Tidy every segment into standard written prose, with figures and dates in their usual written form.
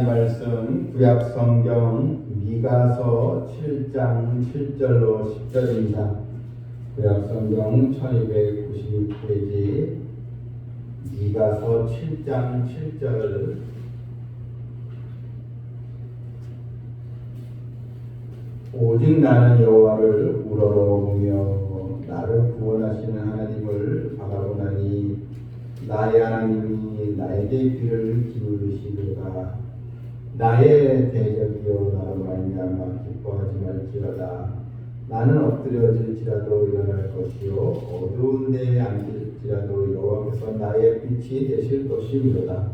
말씀 구약성경 미가서 7장 7절로 10절입니다. 구약성경 1296페이지 미가서 7장 7절. 오직 나는 여호와를 우러러보며 나를 구원하시는 하나님을 바라보나니 나의 하나님이 나에게 귀를 기울이시도다. 나의 대적이여 나로 말미암아 기뻐하지 말지어다. 나는 엎드려질지라도 일어날 것이요 어두운 데에 앉을지라도 여호와께서 나의 빛이 되실 것이미로다.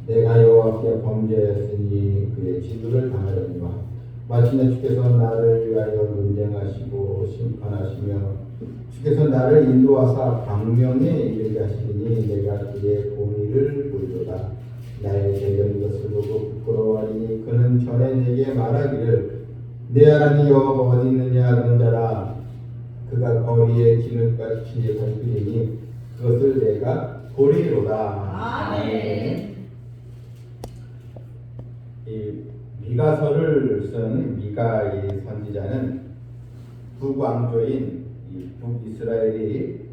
내가 여호와께 범죄하였으니 그의 지도를 당하려니와 마침내 주께서 나를 위하여 논쟁하시고 심판하시며 주께서 나를 인도하사 광명에 이르게 하시리니 내가 그의 공의를 보리로다. 나의 대적인 것을 보고 부끄러워하리니 그는 전에 내게 말하기를 내 하나님 여호와가 어디 있느냐 하는 자라. 그가 거리에 진흙같이 밟히리니 그것을 내가 보리로다. 아멘. 이 미가서를 쓴 미가 이 선지자는 북왕조인 이 북이스라엘이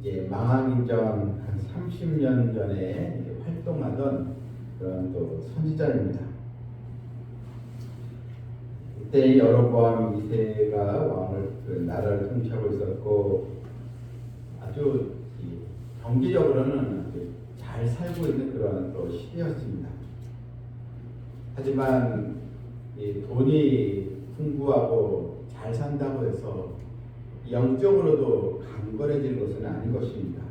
이제 망하기 전 한 30년 전에 활동하던 그런 또 선지자입니다. 이때 여로보암 2세가 왕을 나라를 통치하고 있었고 아주 경제적으로는 아주 잘 살고 있는 그런 또 시대였습니다. 하지만 이 돈이 풍부하고 잘 산다고 해서 영적으로도 강건해지는 것은 아닌 것입니다.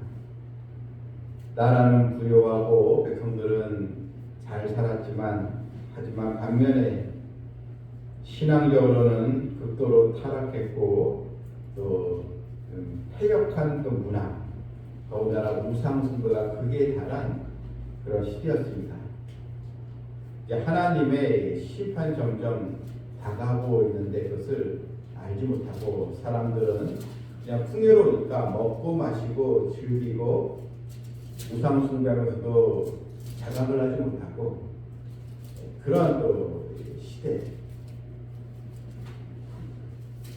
나라는 부유하고 백성들은 잘 살았지만 하지만 반면에 신앙적으로는 극도로 타락했고 또 패역한 그 문화, 더군다나 우상숭배가 극에 달한 그런 시대였습니다. 하나님의 심판이 점점 다가오고 있는데 그것을 알지 못하고 사람들은 그냥 풍요로우니까 먹고 마시고 즐기고 우상 숭배하면서도 자각을 하지 못하고 그런 또 시대.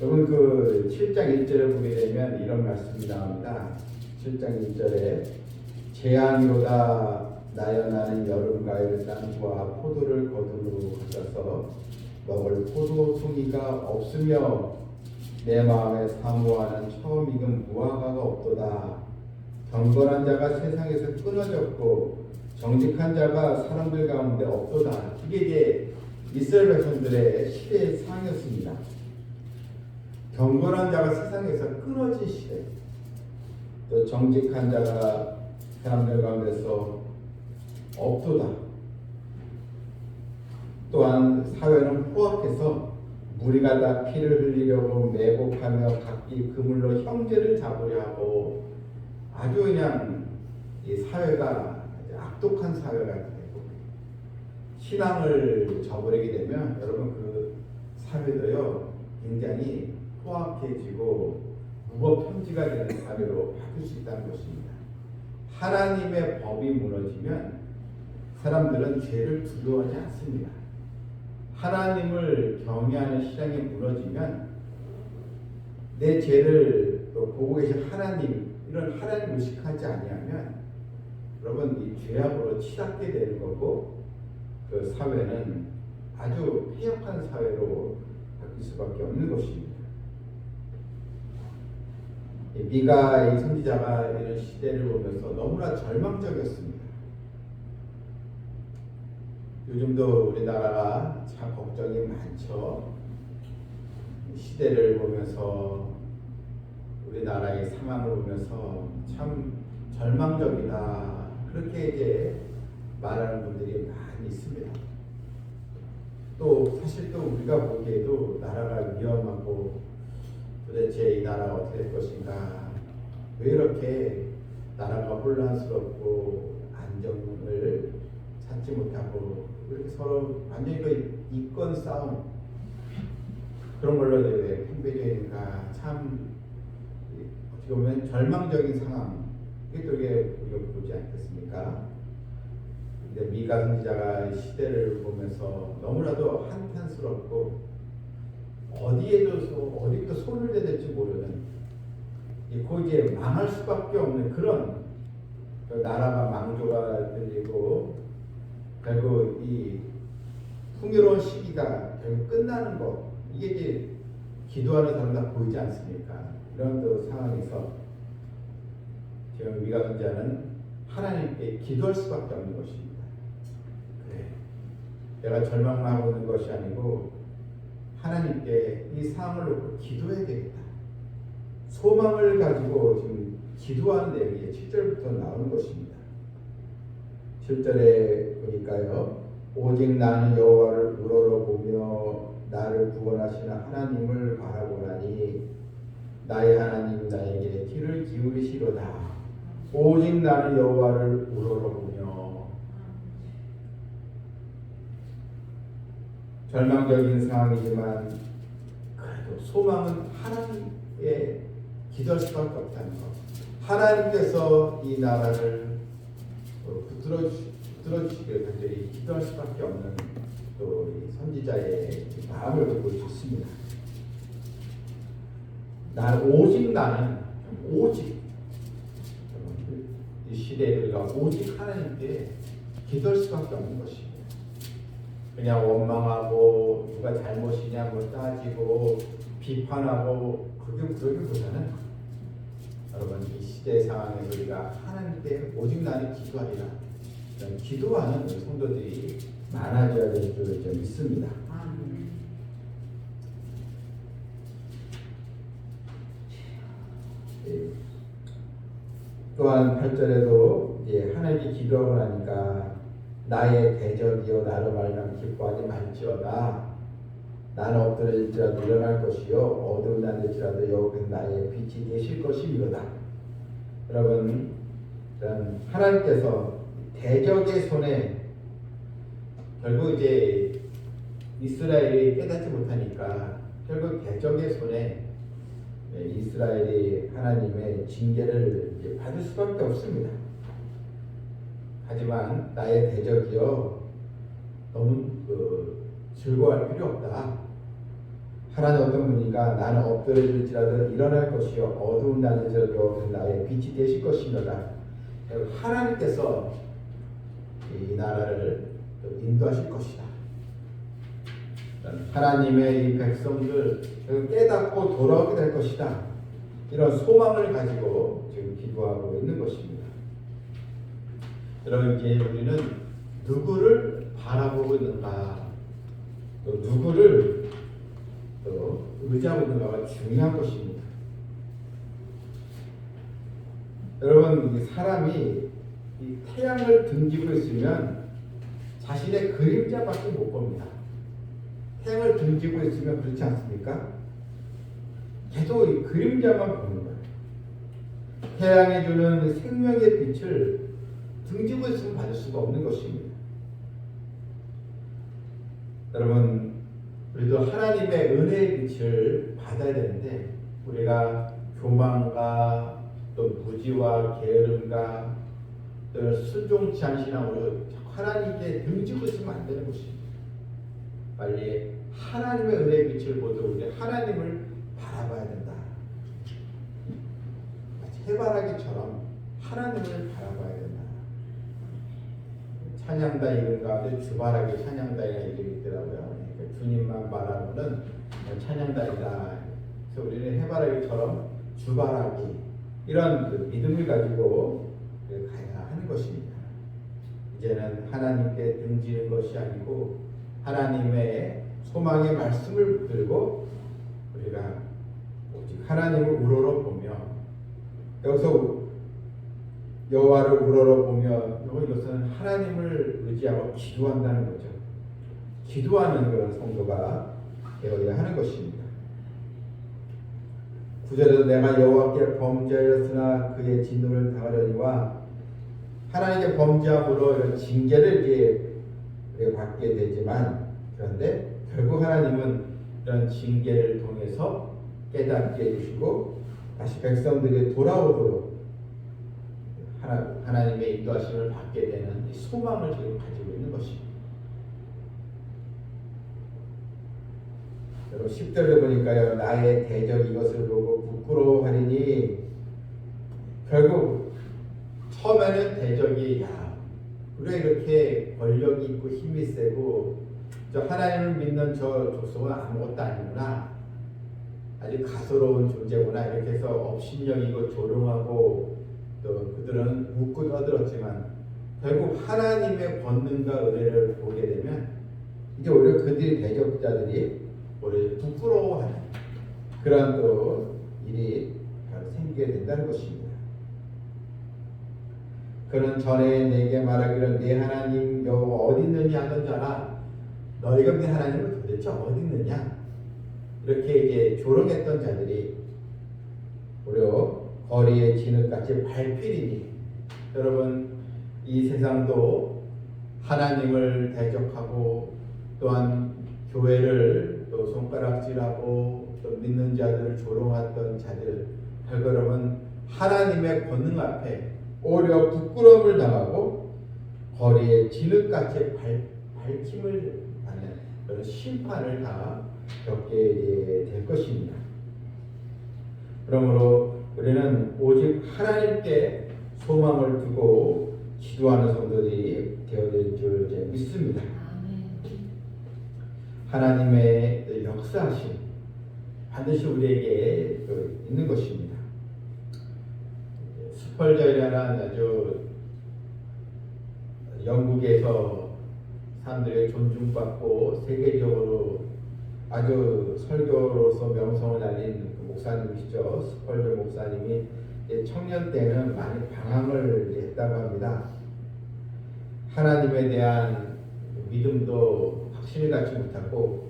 여러분 그 7장 1절을 보게 되면 이런 말씀이 나옵니다. 7장 1절에 재앙이로다 나여 나는 여름 가을 땅과 포도를 거두러 가서 먹을 포도 송이가 없으며 내 마음에 사모하는 처음 익은 무화과가 없도다. 경건한 자가 세상에서 끊어졌고 정직한 자가 사람들 가운데 없도다. 이게 이제 이스라엘 백성들의 시대의 상이었습니다. 경건한 자가 세상에서 끊어진 시대, 또 정직한 자가 사람들 가운데서 없도다. 또한 사회는 포악해서 무리가 다 피를 흘리려고 매복하며 각기 그물로 형제를 잡으려 하고 아주 그냥 이 사회가 악독한 사회가 되고 신앙을 저버리게 되면 여러분 그 사회도요 굉장히 포악해지고 무법편지가 되는 사회로 바뀔 수 있다는 것입니다. 하나님의 법이 무너지면 사람들은 죄를 두려워하지 않습니다. 하나님을 경외하는 신앙이 무너지면 내 죄를 또 보고 계신 하나님, 이런 하나님 의식하지 아니하면 여러분 이 죄악으로 치닫게 되는 거고 그 사회는 아주 폐역한 사회로 바뀔 수밖에 없는 것입니다. 미가 이 선지자가 이런 시대를 보면서 너무나 절망적이었습니다. 요즘도 우리나라가 참 걱정이 많죠. 시대를 보면서 우리나라의 상황을 보면서 참 절망적이다. 그렇게 이제 말하는 분들이 많이 있습니다. 또 사실 또 우리가 보기에도 나라가 위험하고 도대체 이 나라가 어떻게 될 것인가, 왜 이렇게 나라가 혼란스럽고 안정을 찾지 못하고 이렇게 서로 완전히 그 이권 싸움 그런 걸로 왜 팽배되어 있는가, 참 어떻게 보면 절망적인 상황, 이게 또 이게 우리가 보지 않겠습니까? 근데 미가 선지자가 시대를 보면서 너무나도 한탄스럽고 어디도 손을 대될지 모르는 이제 망할 수밖에 없는 그런 나라가 망조가 들리고 결국 이 풍요로운 시기가 결국 끝나는 것 이게 이제 기도하는 사람 다 보이지 않습니까? 이런 또 상황에서 지금 미가 선지자는 하나님께 기도할 수밖에 없는 것입니다. 그래, 내가 절망하고 있는 것이 아니고 하나님께 이 상황을 놓고 기도해야 되겠다. 소망을 가지고 지금 기도하는 내용이 7절부터 나오는 것입니다. 7절에 보니까요. 오직 나는 여호와를 우러러보며 나를 구원하시는 하나님을 바라보나니 나의 하나님 나에게 귀를 기울이시로다. 오직 나는 여호와를 우러러보며 절망적인 상황이지만 그래도 소망은 하나님의 기도할 수밖에 없다는 것. 하나님께서 이 나라를 붙들어 주시기를 간절히 기도할 수밖에 없는 또 이 선지자의 마음을 볼 수 있습니다. 나는 오직 이 시대에 우리가 오직 하나님께 기도할 수밖에 없는 것입니다. 그냥 원망하고 누가 잘못이냐 뭐 따지고 비판하고 그러기보다는 여러분 이 시대 상황에서 우리가 하나님께 오직 나는 기도하리라 이런 기도하는 성도들이 많아져야 될 줄 믿습니다. 또한 8절에도 이제 하나님께 기도하고 나니까 나의 대적이여 나로 말미암아 기뻐하지 말지어다. 나는 엎드려질지라도 일어날 것이요 어두운 날일지라도 여호와께서 나의 빛이 되실 것이미로다. 여러분 하나님께서 대적의 손에 결국 이제 이스라엘이 깨닫지 못하니까 결국 대적의 손에 이스라엘이 하나님의 징계를 이제 받을 수밖에 없습니다. 하지만 나의 대적이여 너무 즐거워할 필요 없다. 하나님 어떤 분이니까 나는 엎드려질지라도 일어날 것이요 어두운 날일지라도 나의 빛이 되실 것이니라. 하나님께서 이 나라를 인도하실 것이다. 하나님의 이 백성들 깨닫고 돌아오게 될 것이다. 이런 소망을 가지고 지금 기도하고 있는 것입니다. 여러분 이제 우리는 누구를 바라보고 있는가, 또 누구를 또 의지하고 있는가가 중요한 것입니다. 여러분 이 사람이 이 태양을 등지고 있으면 자신의 그림자밖에 못 봅니다. 태양을 등지고 있으면 그렇지 않습니까? 계속 이 그림자만 보는 거예요. 태양이 주는 생명의 빛을 등지고 있으면 받을 수가 없는 것입니다. 여러분, 우리도 하나님의 은혜의 빛을 받아야 되는데 우리가 교만과 또 무지와 게으름과 또 순종치 않은 신앙으로 하나님께 등지고 있으면 안 되는 것입니다. 빨리 하나님의 은혜의 빛을 보도록 우리 하나님을 바라봐야 된다. 마치 해바라기처럼 하나님을 바라봐야 된다. 찬양다 이름 가운데 주바라기 찬양다이가 이름이 있더라고요. 그러니까 주님만 바라보는 찬양다이다. 그래서 우리는 해바라기처럼 주바라기 이런 그 믿음을 가지고 가야 하는 것입니다. 이제는 하나님께 등지는 것이 아니고 하나님의 소망의 말씀을 붙들고 우리가 오직 하나님을 우러러보며 여기서 여호와를 우러러보며 이것은 하나님을 의지하고 기도한다는 거죠. 기도하는 그런 성도가 되어야 하는 것입니다. 9절에도 내가 여호와께 범죄하였으나 그의 진노를 당하려니와 하나님께 범죄함으로 이런 징계를 이제 받게 되지만 그런데 결국 하나님은 이런 징계를 통해서 깨닫게 해주시고 다시 백성들이 돌아오도록 하나님의 인도하심을 받게 되는 이 소망을 지금 가지고 있는 것입니다. 여러분 10절에 보니까요, 나의 대적 이것을 보고 부끄러워하리니, 결국 처음에는 대적이 우리가 이렇게 권력이 있고 힘이 세고 저 하나님을 믿는 저 족속은 아무것도 아니구나, 아주 가소로운 존재구나, 이렇게 해서 업신여기고 조롱하고 또 그들은 웃고 떠들었지만, 결국 하나님의 권능과 은혜를 보게 되면 이제 오히려 그들이 대적자들이 오히려 부끄러워하는 그런 또 일이 생기게 된다는 것입니다. 그는 전에 내게 말하기를 내 하나님 여호와 어디 있느냐 하던 자라, 너희가 내 하나님은 도대체 어디 있느냐, 이렇게 이제 조롱했던 자들이 오히려 거리에 진흙같이 밟히리니, 여러분 이 세상도 하나님을 대적하고 또한 교회를 또 손가락질하고 또 믿는 자들을 조롱했던 자들, 여러분 하나님의 권능 앞에 오히려 부끄러움을 당하고 거리에 진흙같이 밟힘을 받는 그런 심판을 다 겪게 될 것입니다. 그러므로 우리는 오직 하나님께 소망을 두고 기도하는 성도들이 되어야 될 줄 믿습니다. 하나님의 역사하심 반드시 우리에게 있는 것입니다. 스펄전이라는 아주 영국에서 사람들에게 존중받고 세계적으로 아주 설교로서 명성을 날린 목사님이시죠. 스펄전 목사님이 청년 때는 많이 방황을 했다고 합니다. 하나님에 대한 믿음도 확신을 갖지 못하고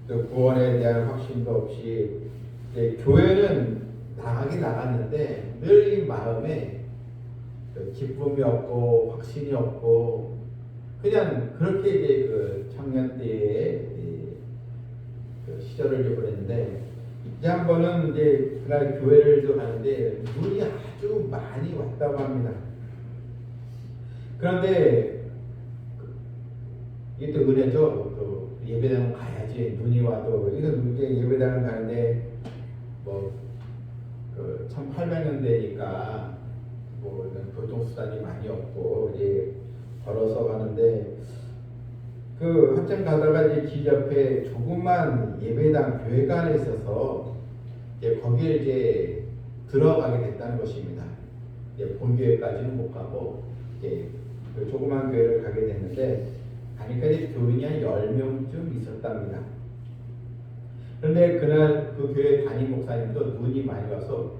또 구원에 대한 확신도 없이 교회는 나가긴 나갔는데 늘 이 마음에 기쁨이 없고 확신이 없고 그냥 그렇게 이제 그 청년 때의 그 시절을 보냈는데, 이제 한 번은 이제 그날 교회를 가는데 눈이 아주 많이 왔다고 합니다. 그런데 이게 또 은혜죠. 또 예배당 가야지, 눈이 와도. 이건 이제 예배당을 가는데 뭐 1800년대니까 뭐 교통수단이 많이 없고 이제 걸어서 가는데, 그 한참 가다가 이제 길 옆에 조그만 예배당 교회가 하나 있어서 이제 거기에 이제 들어가게 됐다는 것입니다. 이제 본교회까지는 못 가고 이제 그 조그만 교회를 가게 됐는데, 가니까 이제 교인이 한 10명쯤 있었답니다. 그런데 그날 그 교회 담임 목사님도 눈이 많이 와서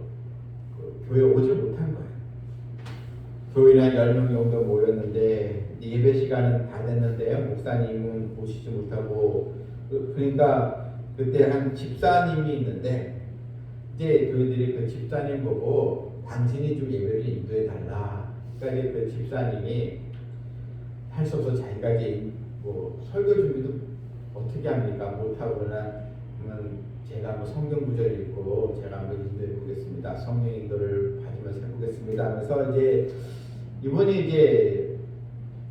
그 교회 오지 못한 거예요. 교인 한 10명 정도 모였는데 예배 시간은 다 됐는데 목사님은 오시지 못하고, 그러니까 그때 한 집사님이 있는데 이제 교인들이 그 집사님 보고 당신이 좀 예배를 인도해 달라. 그러니까 그 집사님이 할 수 없어 자기가 이제 뭐 설교 준비도 어떻게 합니까? 못하고, 그러면 제가 뭐 성경 구절 읽고 제가 한번 인도해 보겠습니다. 성령 인도를 받으면서 해보겠습니다. 그래서 이제 이분이 이제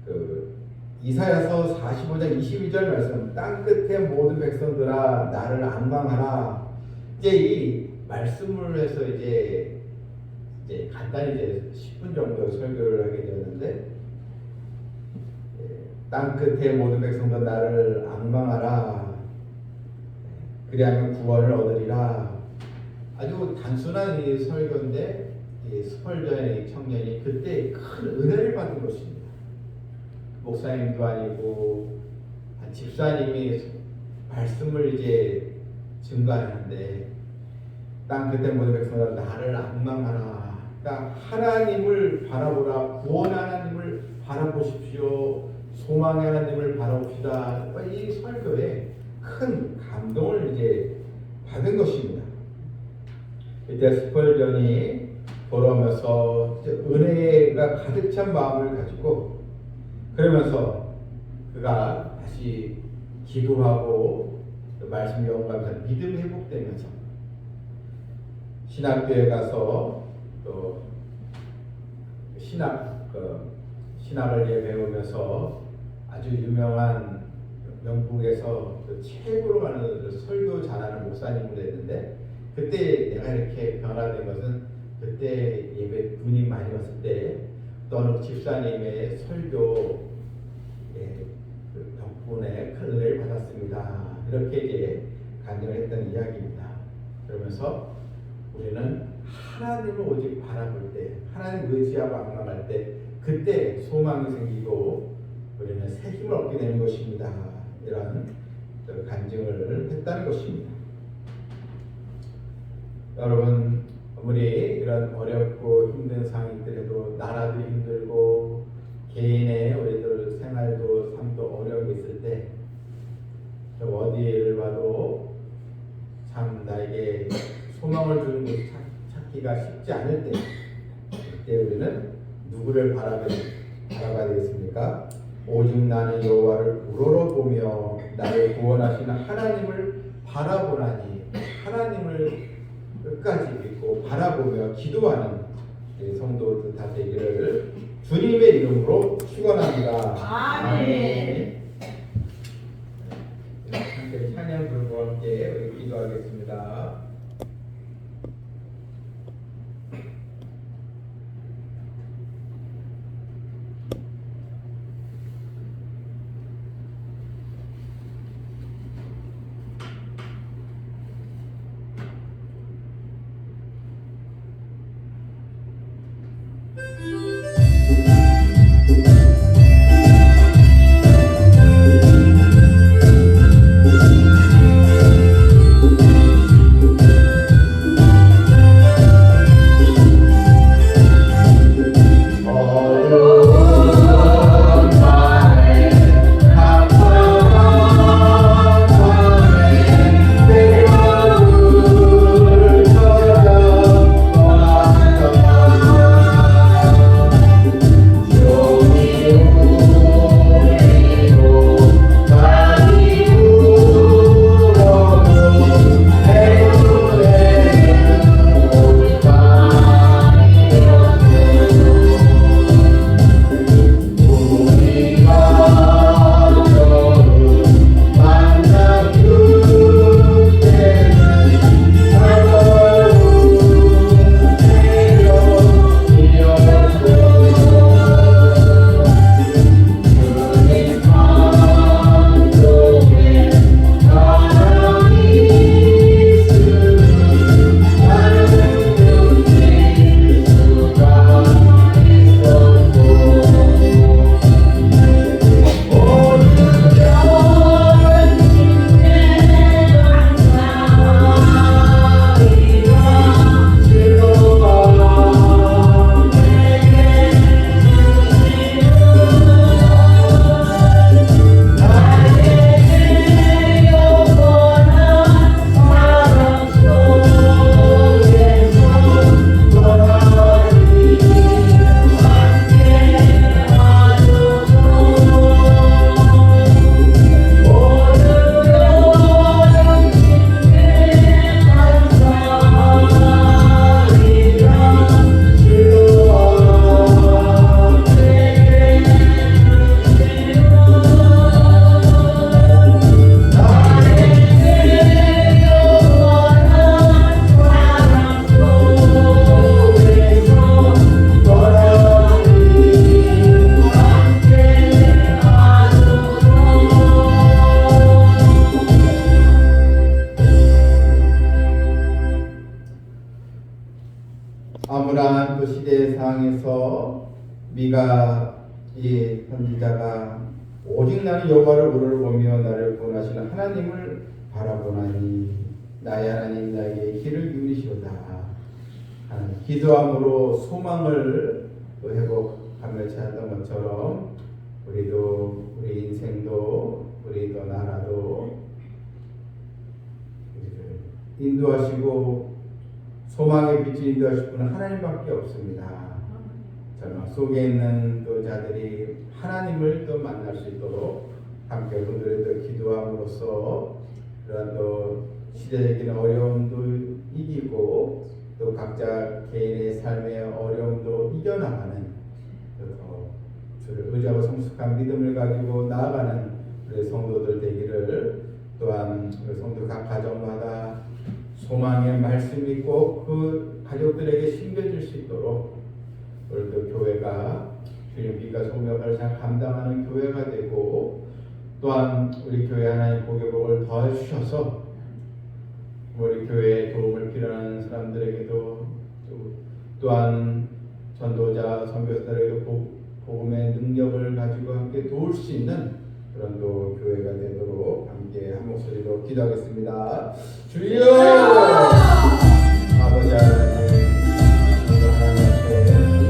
그 이사야서 45장 22절 말씀, 땅 끝에 모든 백성들아 나를 앙망하라. 이제 이 말씀을 해서 이제 간단히 이제 10분 정도 설교를 하게 되었는데, 땅 끝에 모든 백성들 나를 앙망하라. 그리하면 구원을 얻으리라. 아주 단순한 이 설교인데 이 스펄전의 청년이 그때 큰 은혜를 받은 것입니다. 목사님도 아니고 한 집사님이 말씀을 이제 증거하는데, 땅 끝에 모든 백성들 나를 앙망하라. 그러니까 하나님을 바라보라. 구원 하나님을 바라보십시오. 소망의 하나님을 바라봅시다. 이 설교에 큰 감동을 이제 받은 것입니다. 이때 스펄전이 돌아오면서 은혜가 가득 찬 마음을 가지고, 그러면서 그가 다시 기도하고 말씀 영감하면서 믿음 회복되면서 신학교에 가서 또 신학을 배우면서 아주 유명한 영국에서 최고로 가는 설교 잘하는 목사님을 했는데, 그때 내가 이렇게 변화된 것은 그때 예배 눈이 많이 왔을 때 어느 집사님의 설교 덕분에 큰 은혜를 받았습니다. 이렇게 이제 간증을 했던 이야기입니다. 그러면서 우리는 하나님을 오직 바라볼 때, 하나님 의지하고 악망할 때, 그때 소망이 생기고 우리는 새 힘을 얻게 되는 것입니다. 이런 간증을 했다는 것입니다. 여러분, 아무리 이런 어렵고 힘든 상황이더라도, 나라도 힘들고 개인의 우리들 생활도 삶도 어려운 게 있을 때, 어디를 봐도 참 나에게 소망을 주는 곳을 찾기가 쉽지 않을 때, 그때 우리는 누구를 바라봐야 되겠습니까? 오직 나는 여호와를 우러러보며 나를 구원하시는 하나님을 바라보나니, 하나님을 끝까지 믿고 바라보며 기도하는 성도들 다 되기를 주님의 이름으로 축원합니다. 아멘. 함께 찬양 부르고 함께 우리 기도하겠습니다. 암울한 그 시대의 상황에서 미가 이 선지자가 오직 나는 여호와를 우러러보며 나를 구원하시는 하나님을 바라보나니 나의 하나님 나에게 귀를 기울이시오다. 하나님, 기도함으로 소망을 회복하며 찾았던 것처럼 우리도, 우리 인생도, 우리도 나라도 인도하시고 소망의 빛을 인도하실 분은 하나님밖에 없습니다. 절망 속에 있는 그 자들이 하나님을 또 만날 수 있도록 함께 오늘도 또 기도함으로써 그런 또 시대적인 어려움도 이기고 또 각자 개인의 삶의 어려움도 이겨나가는 주를 의지하고 성숙한 믿음을 가지고 나아가는 우리 성도들 되기를, 또한 우리 성도 각 가정마다 소망의 말씀이 꼭 그 가족들에게 심겨질 수 있도록 우리 교회가 주님 빛과 소금 역할을 잘 감당하는 교회가 되고, 또한 우리 교회 하나님 복의 복을 더해 주셔서 우리 교회에 도움을 필요하는 사람들에게도, 또한 전도자 선교사들에게도 복음의 능력을 가지고 함께 도울 수 있는 그런 또 교회가 되도록 함께 한 목소리로 기도하겠습니다. 주여! 아버지 하나님, 오늘 하나님 앞에 하나님을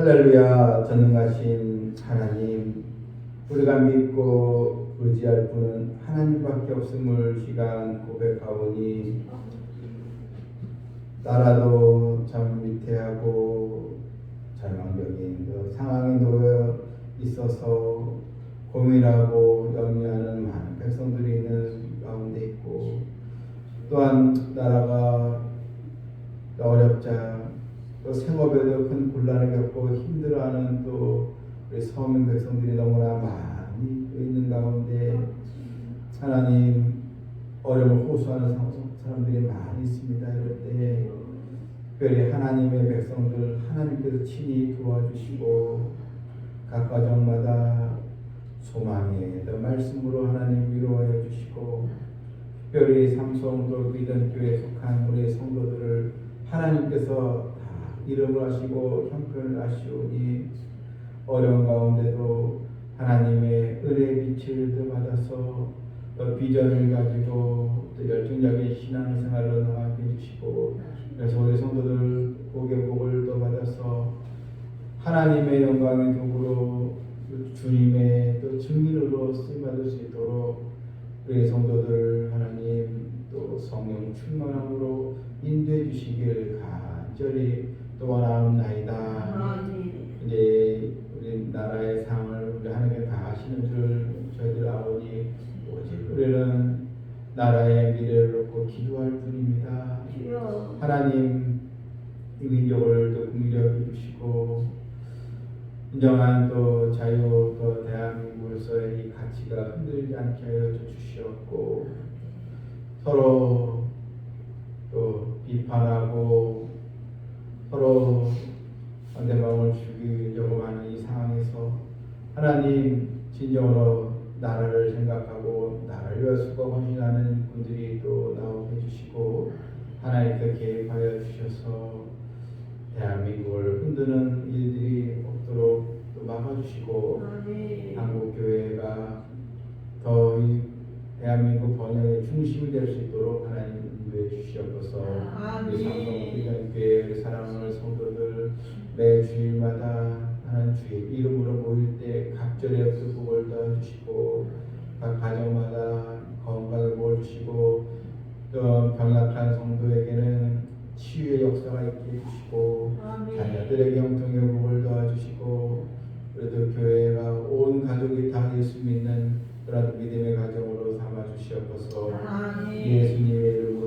할렐루야. 전능하신 하나님, 우리가 믿고 의지할 분은 하나님밖에 없음을 시간 고백하오니 나라도 참 위태하고 절망적인 그 상황에 놓여 있어서 고민하고 염려하는 많은 백성들이 있는 가운데 있고, 또한 나라가 어렵자 또 생업에도 큰 곤란을 겪고 힘들어하는 또 우리 서민 백성들이 너무나 많이 있는 가운데 하나님, 어려움을 호소하는 사람들이 많이 있습니다. 이럴 때 특별히 하나님의 백성들 하나님께서 친히 도와주시고 각 가정마다 소망의 말씀으로 하나님 위로하여 주시고, 특별히 삼성도 믿음교회에 속한 우리 성도들을 하나님께서 다 이름을 아시고 형편을 아시오니 어려운 가운데도 하나님의 은혜의 빛을 더 받아서 또 비전을 가지고 또 열정적인 신앙생활로 나가게 해주시고, 그래서 우리 성도들 복의 복을 더 받아서 하나님의 영광의 도구로 주님의 또 증인으로 쓰임받을 수 있도록 우리 성도들 하나님 또 성령 충만함으로 인도해 주시길 간절히 또 원하옵나이다. 이제 우리 나라의 상을 우리 하나님께 다 하시는 줄 저희들 아오니 오직 우리는 나라의 미래를 놓고 기도할 뿐입니다. 하나님, 이 민족을 또 긍휼히 주시고 인정한 또 자유 또 대한민국에서의 이 가치가 흔들리지 않게 하여 주시옵고, 서로 또 비판하고 서로 상대방을 죽이려고 하는 이 상황에서 하나님, 진정으로 나라를 생각하고 나라를 위해 수고 헌신하는 분들이 또 나오게 해주시고, 하나님께 개입하여 주셔서 대한민국을 흔드는 일들이 없도록 또 막아주시고, 한국교회가 더 이 대한민국 번영의 중심이 될 수 있도록 하나님 인도해 주시옵소서. 우리 삼성비전교회 우리 사랑하는 성도들 매 주일마다 하나님 주의 이름으로 모일 때 각절의 복을 더해주시고, 각 가정마다 건강을 모아주시고, 또 병약한 성도에게는 치유의 역사가 있게 해주시고, 자녀들에게 영통의 복을 도와주시고, 그래도 교회가 온 가족이 다 예수 믿는 그런 믿음의 가정으로 삼아 주시옵소서. 예수님의 이름으로